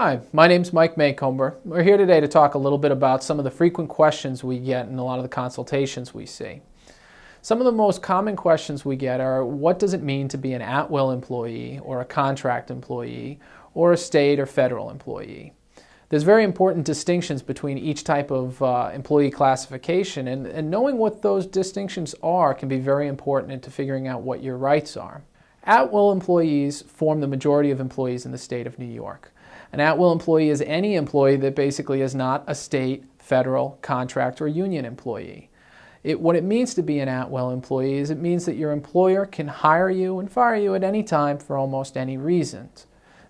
Hi, my name's Mike Macomber. We're here today to talk a little bit about some of the frequent questions we get in a lot of the consultations we see. Some of the most common questions we get are, what does it mean to be an at-will employee or a contract employee or a state or federal employee? There's very important distinctions between each type of employee classification, and knowing what those distinctions are can be very important into figuring out what your rights are. At-will employees form the majority of employees in the state of New York. An at-will employee is any employee that basically is not a state, federal, contract, or union employee. What it means to be an at-will employee is it means that your employer can hire you and fire you at any time for almost any reason.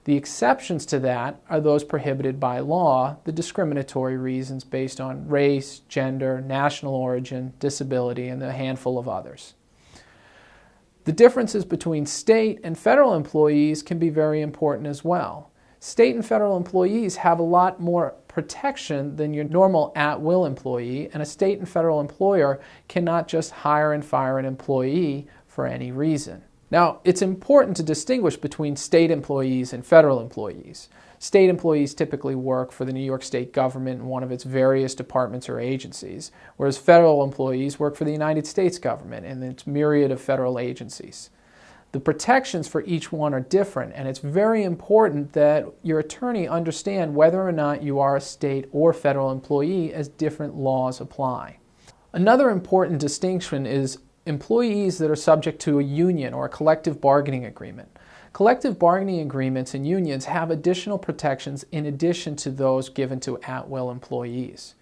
The exceptions to that are those prohibited by law, the discriminatory reasons based on race, gender, national origin, disability, and a handful of others. The differences between state and federal employees can be very important as well. State and federal employees have a lot more protection than your normal at-will employee, and a state and federal employer cannot just hire and fire an employee for any reason. Now, it's important to distinguish between state employees and federal employees. State employees typically work for the New York State government in one of its various departments or agencies, whereas federal employees work for the United States government and its myriad of federal agencies. The protections for each one are different, and it's very important that your attorney understand whether or not you are a state or federal employee, as different laws apply. Another important distinction is employees that are subject to a union or a collective bargaining agreement. Collective bargaining agreements and unions have additional protections in addition to those given to at-will employees.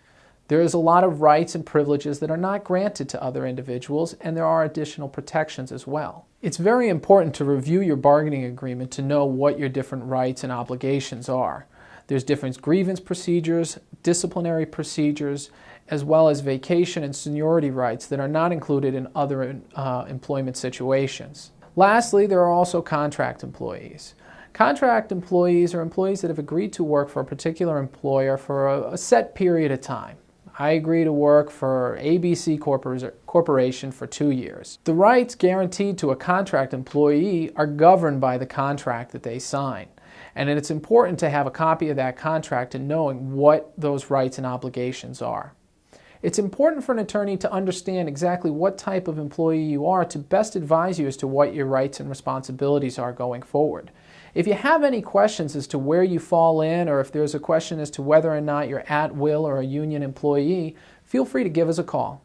There is a lot of rights and privileges that are not granted to other individuals, and there are additional protections as well. It's very important to review your bargaining agreement to know what your different rights and obligations are. There's different grievance procedures, disciplinary procedures, as well as vacation and seniority rights that are not included in other employment situations. Lastly, there are also contract employees. Contract employees are employees that have agreed to work for a particular employer for a set period of time. I agree to work for ABC Corporation for 2 years. The rights guaranteed to a contract employee are governed by the contract that they sign. And it's important to have a copy of that contract and knowing what those rights and obligations are. It's important for an attorney to understand exactly what type of employee you are to best advise you as to what your rights and responsibilities are going forward. If you have any questions as to where you fall in, or if there's a question as to whether or not you're at will or a union employee, feel free to give us a call.